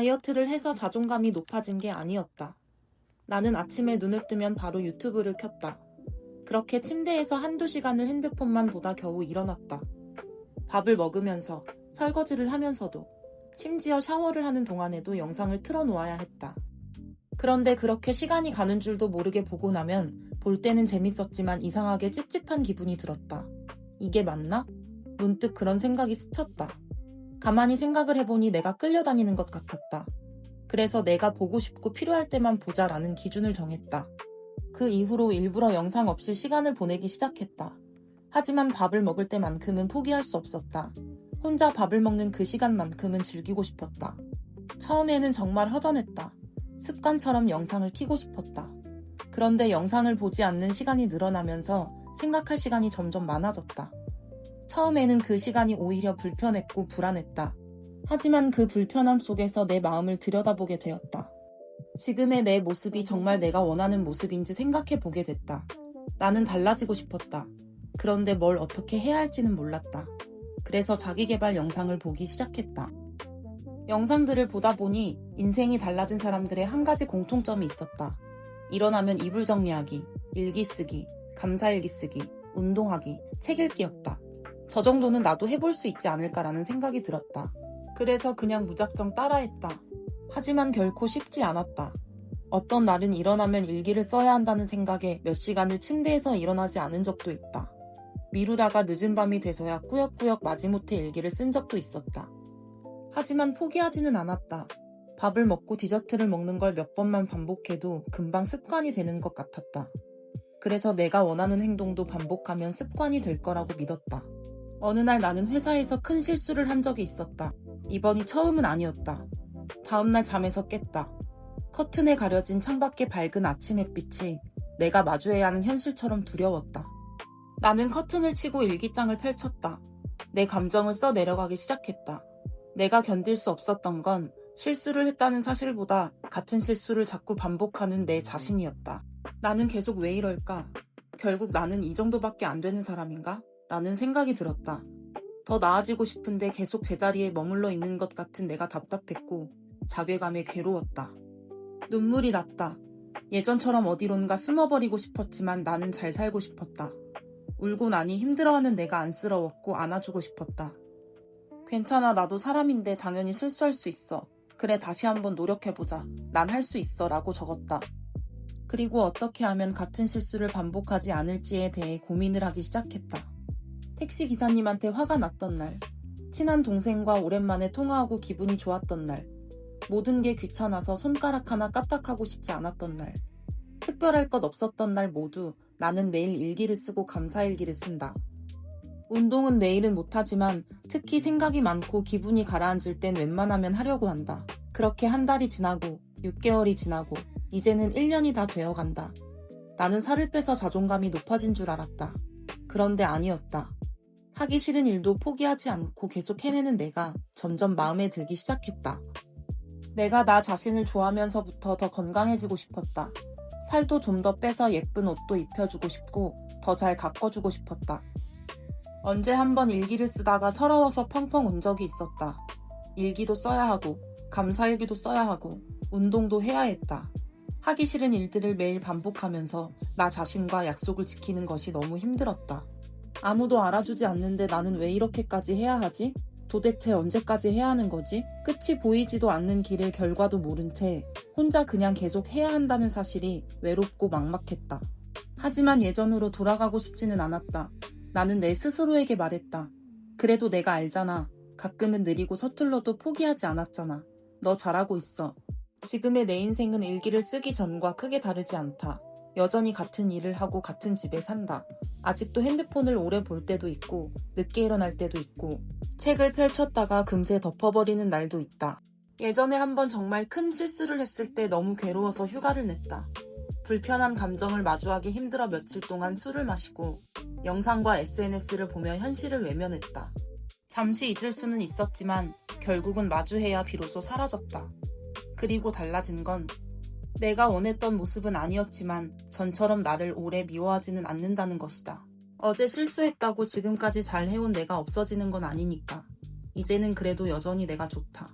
다이어트를 해서 자존감이 높아진 게 아니었다. 나는 아침에 눈을 뜨면 바로 유튜브를 켰다. 그렇게 침대에서 한두 시간을 핸드폰만 보다 겨우 일어났다. 밥을 먹으면서, 설거지를 하면서도, 심지어 샤워를 하는 동안에도 영상을 틀어놓아야 했다. 그런데 그렇게 시간이 가는 줄도 모르게 보고 나면 볼 때는 재밌었지만 이상하게 찝찝한 기분이 들었다. 이게 맞나? 문득 그런 생각이 스쳤다. 가만히 생각을 해보니 내가 끌려다니는 것 같았다. 그래서 내가 보고 싶고 필요할 때만 보자라는 기준을 정했다. 그 이후로 일부러 영상 없이 시간을 보내기 시작했다. 하지만 밥을 먹을 때만큼은 포기할 수 없었다. 혼자 밥을 먹는 그 시간만큼은 즐기고 싶었다. 처음에는 정말 허전했다. 습관처럼 영상을 켜고 싶었다. 그런데 영상을 보지 않는 시간이 늘어나면서 생각할 시간이 점점 많아졌다. 처음에는 그 시간이 오히려 불편했고 불안했다. 하지만 그 불편함 속에서 내 마음을 들여다보게 되었다. 지금의 내 모습이 정말 내가 원하는 모습인지 생각해 보게 됐다. 나는 달라지고 싶었다. 그런데 뭘 어떻게 해야 할지는 몰랐다. 그래서 자기계발 영상을 보기 시작했다. 영상들을 보다 보니 인생이 달라진 사람들의 한 가지 공통점이 있었다. 일어나면 이불 정리하기, 일기 쓰기, 감사일기 쓰기, 운동하기, 책 읽기였다. 저 정도는 나도 해볼 수 있지 않을까라는 생각이 들었다. 그래서 그냥 무작정 따라했다. 하지만 결코 쉽지 않았다. 어떤 날은 일어나면 일기를 써야 한다는 생각에 몇 시간을 침대에서 일어나지 않은 적도 있다. 미루다가 늦은 밤이 돼서야 꾸역꾸역 마지못해 일기를 쓴 적도 있었다. 하지만 포기하지는 않았다. 밥을 먹고 디저트를 먹는 걸 몇 번만 반복해도 금방 습관이 되는 것 같았다. 그래서 내가 원하는 행동도 반복하면 습관이 될 거라고 믿었다. 어느 날 나는 회사에서 큰 실수를 한 적이 있었다. 이번이 처음은 아니었다. 다음날 잠에서 깼다. 커튼에 가려진 창밖의 밝은 아침 햇빛이 내가 마주해야 하는 현실처럼 두려웠다. 나는 커튼을 치고 일기장을 펼쳤다. 내 감정을 써 내려가기 시작했다. 내가 견딜 수 없었던 건 실수를 했다는 사실보다 같은 실수를 자꾸 반복하는 내 자신이었다. 나는 계속 왜 이럴까? 결국 나는 이 정도밖에 안 되는 사람인가? 라는 생각이 들었다. 더 나아지고 싶은데 계속 제자리에 머물러 있는 것 같은 내가 답답했고 자괴감에 괴로웠다. 눈물이 났다. 예전처럼 어디론가 숨어버리고 싶었지만 나는 잘 살고 싶었다. 울고 나니 힘들어하는 내가 안쓰러웠고 안아주고 싶었다. 괜찮아, 나도 사람인데 당연히 실수할 수 있어. 그래, 다시 한번 노력해보자. 난 할 수 있어 라고 적었다. 그리고 어떻게 하면 같은 실수를 반복하지 않을지에 대해 고민을 하기 시작했다. 택시 기사님한테 화가 났던 날, 친한 동생과 오랜만에 통화하고 기분이 좋았던 날, 모든 게 귀찮아서 손가락 하나 까딱하고 싶지 않았던 날, 특별할 것 없었던 날 모두 나는 매일 일기를 쓰고 감사일기를 쓴다. 운동은 매일은 못하지만 특히 생각이 많고 기분이 가라앉을 땐 웬만하면 하려고 한다. 그렇게 한 달이 지나고 6개월이 지나고 이제는 1년이 다 되어간다. 나는 살을 빼서 자존감이 높아진 줄 알았다. 그런데 아니었다. 하기 싫은 일도 포기하지 않고 계속 해내는 내가 점점 마음에 들기 시작했다. 내가 나 자신을 좋아하면서부터 더 건강해지고 싶었다. 살도 좀 더 빼서 예쁜 옷도 입혀주고 싶고 더 잘 가꿔주고 싶었다. 언제 한번 일기를 쓰다가 서러워서 펑펑 운 적이 있었다. 일기도 써야 하고 감사일기도 써야 하고 운동도 해야 했다. 하기 싫은 일들을 매일 반복하면서 나 자신과 약속을 지키는 것이 너무 힘들었다. 아무도 알아주지 않는데 나는 왜 이렇게까지 해야 하지? 도대체 언제까지 해야 하는 거지? 끝이 보이지도 않는 길의 결과도 모른 채 혼자 그냥 계속 해야 한다는 사실이 외롭고 막막했다. 하지만 예전으로 돌아가고 싶지는 않았다. 나는 내 스스로에게 말했다. 그래도 내가 알잖아. 가끔은 느리고 서툴러도 포기하지 않았잖아. 너 잘하고 있어. 지금의 내 인생은 일기를 쓰기 전과 크게 다르지 않다. 여전히 같은 일을 하고 같은 집에 산다. 아직도 핸드폰을 오래 볼 때도 있고 늦게 일어날 때도 있고 책을 펼쳤다가 금세 덮어버리는 날도 있다. 예전에 한번 정말 큰 실수를 했을 때 너무 괴로워서 휴가를 냈다. 불편한 감정을 마주하기 힘들어 며칠 동안 술을 마시고 영상과 SNS를 보며 현실을 외면했다. 잠시 잊을 수는 있었지만 결국은 마주해야 비로소 사라졌다. 그리고 달라진 건 내가 원했던 모습은 아니었지만 전처럼 나를 오래 미워하지는 않는다는 것이다. 어제 실수했다고 지금까지 잘 해온 내가 없어지는 건 아니니까. 이제는 그래도 여전히 내가 좋다.